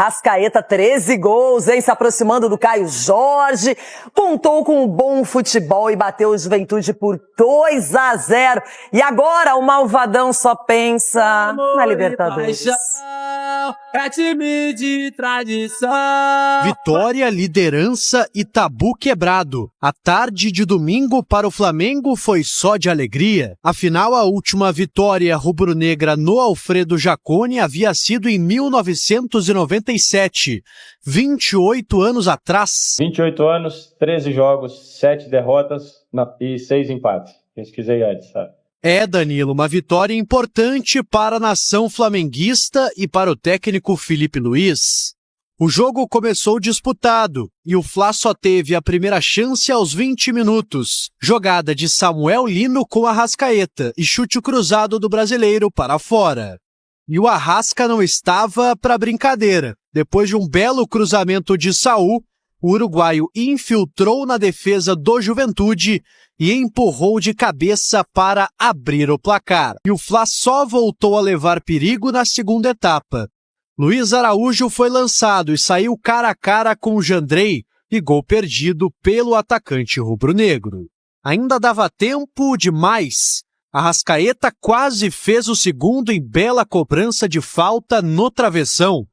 Rascaeta, 13 gols, hein? Se aproximando do Caio Jorge. Contou com um bom futebol e bateu o Juventude por 2-0. E agora o Malvadão só pensa na Libertadores. É time de tradição. Vitória, liderança e tabu quebrado. A tarde de domingo para o Flamengo foi só de alegria. Afinal, a última vitória rubro-negra no Alfredo Jaconi havia sido em 1997, 28 anos atrás. 28 anos, 13 jogos, 7 derrotas e 6 empates. Pesquisei antes, sabe? É, Danilo, uma vitória importante para a nação flamenguista e para o técnico Felipe Luiz. O jogo começou disputado e o Fla só teve a primeira chance aos 20 minutos. Jogada de Samuel Lino com Arrascaeta e chute cruzado do brasileiro para fora. E o Arrasca não estava para brincadeira. Depois de um belo cruzamento de Saul, o uruguaio infiltrou na defesa do Juventude e empurrou de cabeça para abrir o placar. E o Fla só voltou a levar perigo na segunda etapa. Luiz Araújo foi lançado e saiu cara a cara com o Jandrei e gol perdido pelo atacante rubro-negro. Ainda dava tempo de mais. Arrascaeta quase fez o segundo em bela cobrança de falta no travessão.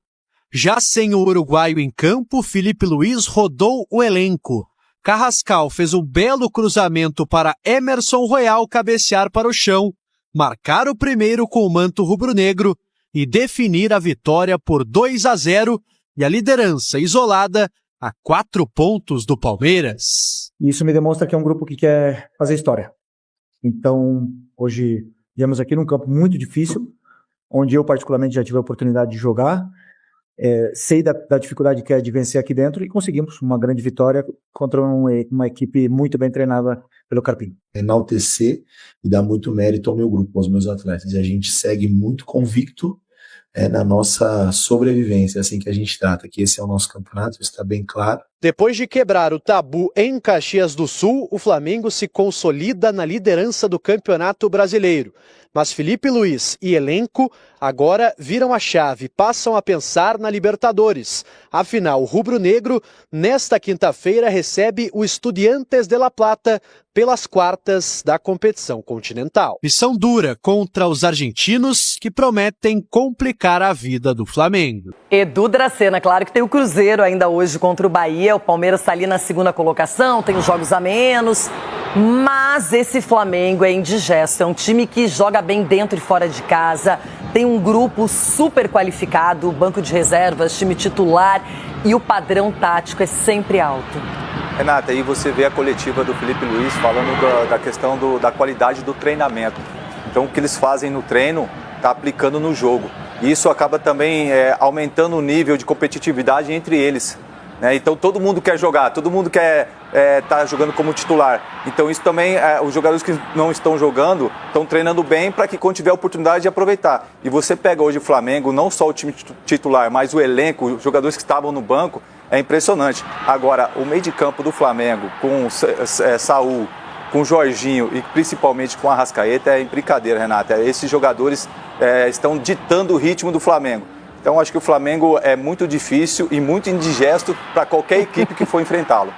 Já sem o uruguaio em campo, Felipe Luiz rodou o elenco. Carrascal fez um belo cruzamento para Emerson Royal cabecear para o chão, marcar o primeiro com o manto rubro-negro e definir a vitória por 2-0 e a liderança isolada a 4 pontos do Palmeiras. Isso me demonstra que é um grupo que quer fazer história. Então, hoje, viemos aqui num campo muito difícil, onde eu particularmente já tive a oportunidade de jogar. Sei da dificuldade que é de vencer aqui dentro e conseguimos uma grande vitória contra uma equipe muito bem treinada pelo Carpini. Enaltecer e dar muito mérito ao meu grupo, aos meus atletas. E a gente segue muito convicto na nossa sobrevivência, assim que a gente trata, que esse é o nosso campeonato, isso está bem claro. Depois de quebrar o tabu em Caxias do Sul, o Flamengo se consolida na liderança do Campeonato Brasileiro. Mas Felipe Luiz e elenco agora viram a chave e passam a pensar na Libertadores. Afinal, o rubro-negro, nesta quinta-feira, recebe o Estudiantes de La Plata pelas quartas da competição continental. Missão dura contra os argentinos, que prometem complicar a vida do Flamengo. Edu Dracena, claro que tem o Cruzeiro ainda hoje contra o Bahia. O Palmeiras está ali na segunda colocação, tem os jogos a menos. Mas esse Flamengo é indigesto, é um time que joga bem dentro e fora de casa, tem um grupo super qualificado, banco de reservas, time titular e o padrão tático é sempre alto. Renata, aí você vê a coletiva do Felipe Luiz falando da questão da qualidade do treinamento. Então o que eles fazem no treino está aplicando no jogo. E isso acaba também aumentando o nível de competitividade entre eles. Então todo mundo quer jogar, todo mundo quer estar jogando como titular. Então isso também, os jogadores que não estão jogando estão treinando bem para que quando tiver a oportunidade de aproveitar. E você pega hoje o Flamengo, não só o time titular, mas o elenco, os jogadores que estavam no banco, é impressionante. Agora, o meio de campo do Flamengo com Saul, com Jorginho e principalmente com Arrascaeta é brincadeira, Renata. Esses jogadores estão ditando o ritmo do Flamengo. Então acho que o Flamengo é muito difícil e muito indigesto para qualquer equipe que for enfrentá-lo.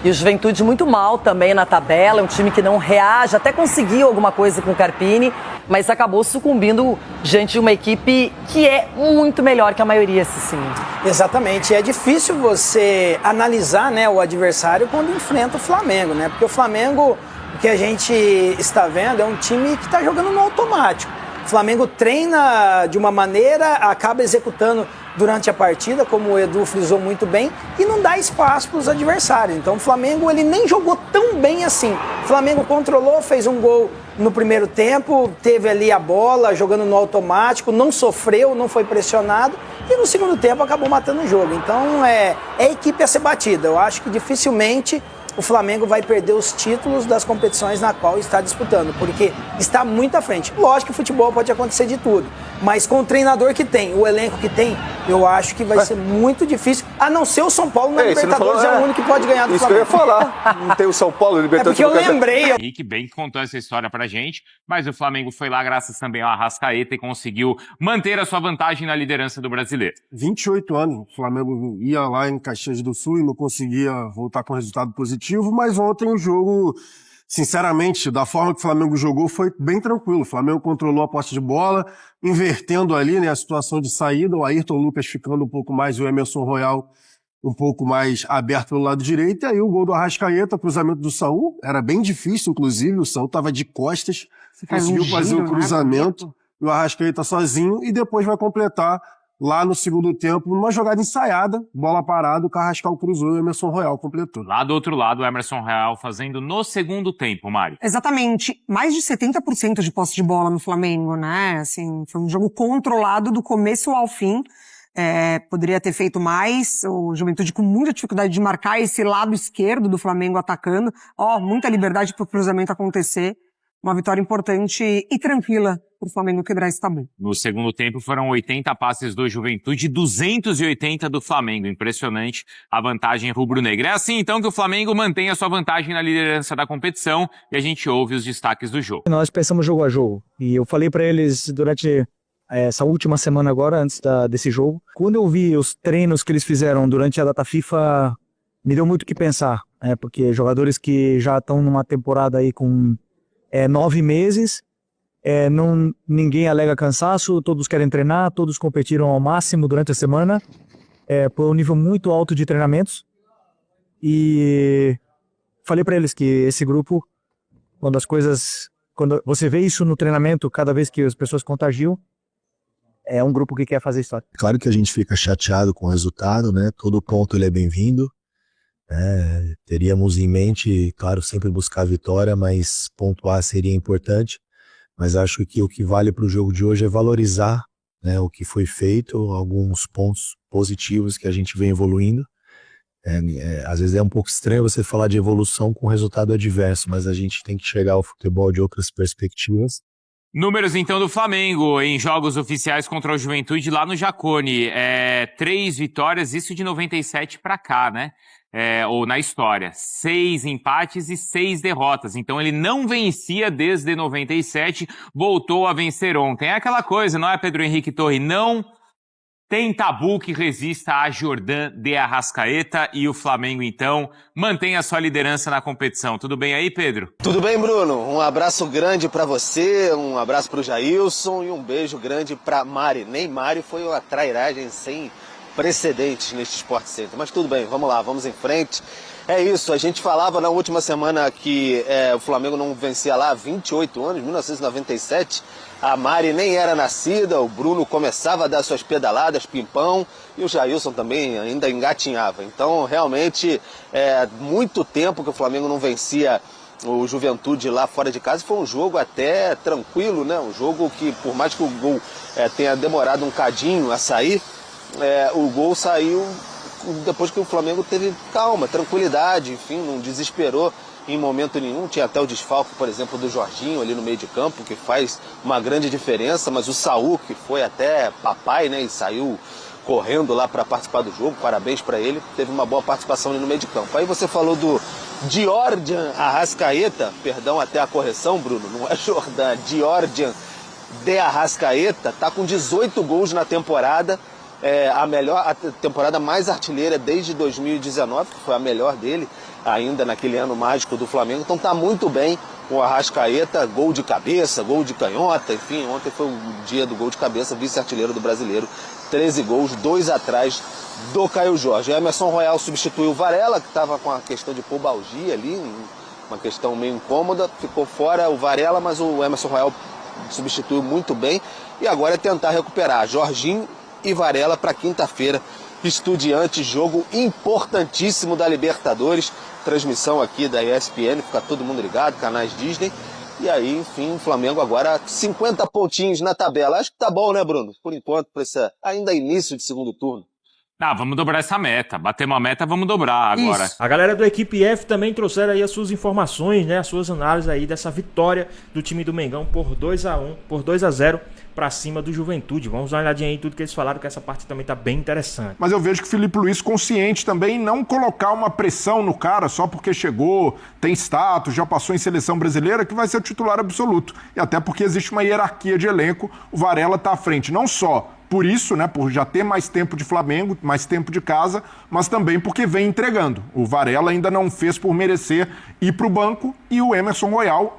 E o Juventude muito mal também na tabela, é um time que não reage, até conseguiu alguma coisa com o Carpini, mas acabou sucumbindo diante de uma equipe que é muito melhor que a maioria, sim. Exatamente, é difícil você analisar, né, o adversário quando enfrenta o Flamengo, né? Porque o Flamengo, o que a gente está vendo, é um time que está jogando no automático. O Flamengo treina de uma maneira, acaba executando durante a partida, como o Edu frisou muito bem, e não dá espaço para os adversários. Então o Flamengo ele nem jogou tão bem assim. O Flamengo controlou, fez um gol no primeiro tempo, teve ali a bola, jogando no automático, não sofreu, não foi pressionado, e no segundo tempo acabou matando o jogo. Então é a equipe a ser batida. Eu acho que dificilmente o Flamengo vai perder os títulos das competições na qual está disputando, porque está muito à frente. Lógico que o futebol pode acontecer de tudo, mas com o treinador que tem, o elenco que tem, eu acho que vai ser muito difícil, A não ser o São Paulo na Ei, você não Libertadores, falou, é o único que pode ganhar do Isso que eu Flamengo. ia falar. Não tem o São Paulo, É Libertadores. porque eu lembrei. Henrique bem que contou essa história pra gente, mas o Flamengo foi lá graças também ao Arrascaeta e conseguiu manter a sua vantagem na liderança do Brasileiro. 28 anos, o Flamengo ia lá em Caxias do Sul e não conseguia voltar com resultado positivo, mas ontem o jogo, sinceramente, da forma que o Flamengo jogou, foi bem tranquilo. O Flamengo controlou a posse de bola, invertendo ali, né, a situação de saída, o Ayrton Lucas ficando um pouco mais, o Emerson Royal um pouco mais aberto pelo lado direito, e aí o gol do Arrascaeta, cruzamento do Saúl, era bem difícil, inclusive, o Saúl estava de costas, conseguiu fazer o cruzamento, e o Arrascaeta sozinho, e depois vai completar lá no segundo tempo, numa jogada ensaiada, bola parada, o Carrascal cruzou e o Emerson Royal completou. Lá do outro lado, o Emerson Royal fazendo no segundo tempo, Mari. Exatamente. Mais de 70% de posse de bola no Flamengo, né? Assim, foi um jogo controlado do começo ao fim. Poderia ter feito mais, o Juventude com muita dificuldade de marcar esse lado esquerdo do Flamengo atacando, muita liberdade para o cruzamento acontecer, uma vitória importante e tranquila para o Flamengo quebrar esse tabu. No segundo tempo foram 80 passes do Juventude e 280 do Flamengo, impressionante a vantagem rubro-negra. É assim então que o Flamengo mantém a sua vantagem na liderança da competição e a gente ouve os destaques do jogo. Nós pensamos jogo a jogo, e eu falei para eles durante essa última semana agora, antes desse jogo, quando eu vi os treinos que eles fizeram durante a data FIFA, me deu muito o que pensar, porque jogadores que já estão numa temporada aí com 9 meses, ninguém alega cansaço, todos querem treinar, todos competiram ao máximo durante a semana, por um nível muito alto de treinamentos, e falei para eles que esse grupo, quando você vê isso no treinamento, cada vez que as pessoas contagiam, é um grupo que quer fazer história. Claro que a gente fica chateado com o resultado, né? Todo ponto ele é bem-vindo. Teríamos em mente, claro, sempre buscar a vitória, mas pontuar seria importante. Mas acho que o que vale para o jogo de hoje é valorizar, né, o que foi feito, alguns pontos positivos que a gente vem evoluindo. Às vezes é um pouco estranho você falar de evolução com resultado adverso, mas a gente tem que chegar ao futebol de outras perspectivas. Números, então, do Flamengo em jogos oficiais contra o Juventude lá no Jacone. 3 vitórias, isso de 97 pra cá, né? Ou na história. 6 empates e 6 derrotas. Então ele não vencia desde 97, voltou a vencer ontem. É aquela coisa, não é, Pedro Henrique Torre? Não tem tabu que resista a Jordan de Arrascaeta e o Flamengo, então, mantém a sua liderança na competição. Tudo bem aí, Pedro? Tudo bem, Bruno. Um abraço grande pra você, um abraço pro Jailson e um beijo grande pra Mari. Nem Mari, foi uma trairagem sem precedentes neste Sport Center. Mas tudo bem, vamos lá, vamos em frente. É isso, a gente falava na última semana que o Flamengo não vencia lá há 28 anos, 1997. A Mari nem era nascida, o Bruno começava a dar suas pedaladas, pimpão, e o Jailson também ainda engatinhava. Então, realmente, muito tempo que o Flamengo não vencia o Juventude lá fora de casa. Foi um jogo até tranquilo, né? Um jogo que, por mais que o gol tenha demorado um cadinho a sair, o gol saiu depois que o Flamengo teve calma, tranquilidade, enfim, não desesperou em momento nenhum. Tinha até o desfalque, por exemplo, do Jorginho ali no meio de campo, que faz uma grande diferença, mas o Saúl, que foi até papai, né, e saiu correndo lá para participar do jogo, parabéns para ele, teve uma boa participação ali no meio de campo. Aí você falou do Jordan Arrascaeta, perdão até a correção, Bruno, não é Jordan, Jordan de Arrascaeta, tá com 18 gols na temporada, a temporada mais artilheira desde 2019, que foi a melhor dele, ainda naquele ano mágico do Flamengo. Então tá muito bem com o Arrascaeta, gol de cabeça, gol de canhota, enfim, ontem foi o dia do gol de cabeça, vice-artilheiro do Brasileiro, 13 gols, 2 atrás do Caio Jorge. Emerson Royal substituiu o Varela, que estava com a questão de pubalgia ali, uma questão meio incômoda, ficou fora o Varela, mas o Emerson Royal substituiu muito bem, e agora é tentar recuperar Jorginho e Varela para quinta-feira. Estudiantes, jogo importantíssimo da Libertadores, transmissão aqui da ESPN, fica todo mundo ligado, canais Disney. E aí, enfim, o Flamengo agora 50 pontinhos na tabela. Acho que tá bom, né, Bruno? Por enquanto, para esse ainda início de segundo turno. Vamos dobrar essa meta. Batemos a meta, vamos dobrar agora. Isso. A galera do Equipe F também trouxeram aí as suas informações, né? As suas análises aí dessa vitória do time do Mengão por 2-0 pra cima do Juventude. Vamos dar uma olhadinha aí em tudo que eles falaram, que essa parte também tá bem interessante. Mas eu vejo que o Filipe Luiz consciente também em não colocar uma pressão no cara só porque chegou, tem status, já passou em seleção brasileira, que vai ser o titular absoluto. E até porque existe uma hierarquia de elenco, o Varela tá à frente, não só por isso, né, por já ter mais tempo de Flamengo, mais tempo de casa, mas também porque vem entregando. O Varela ainda não fez por merecer ir para o banco e o Emerson Royal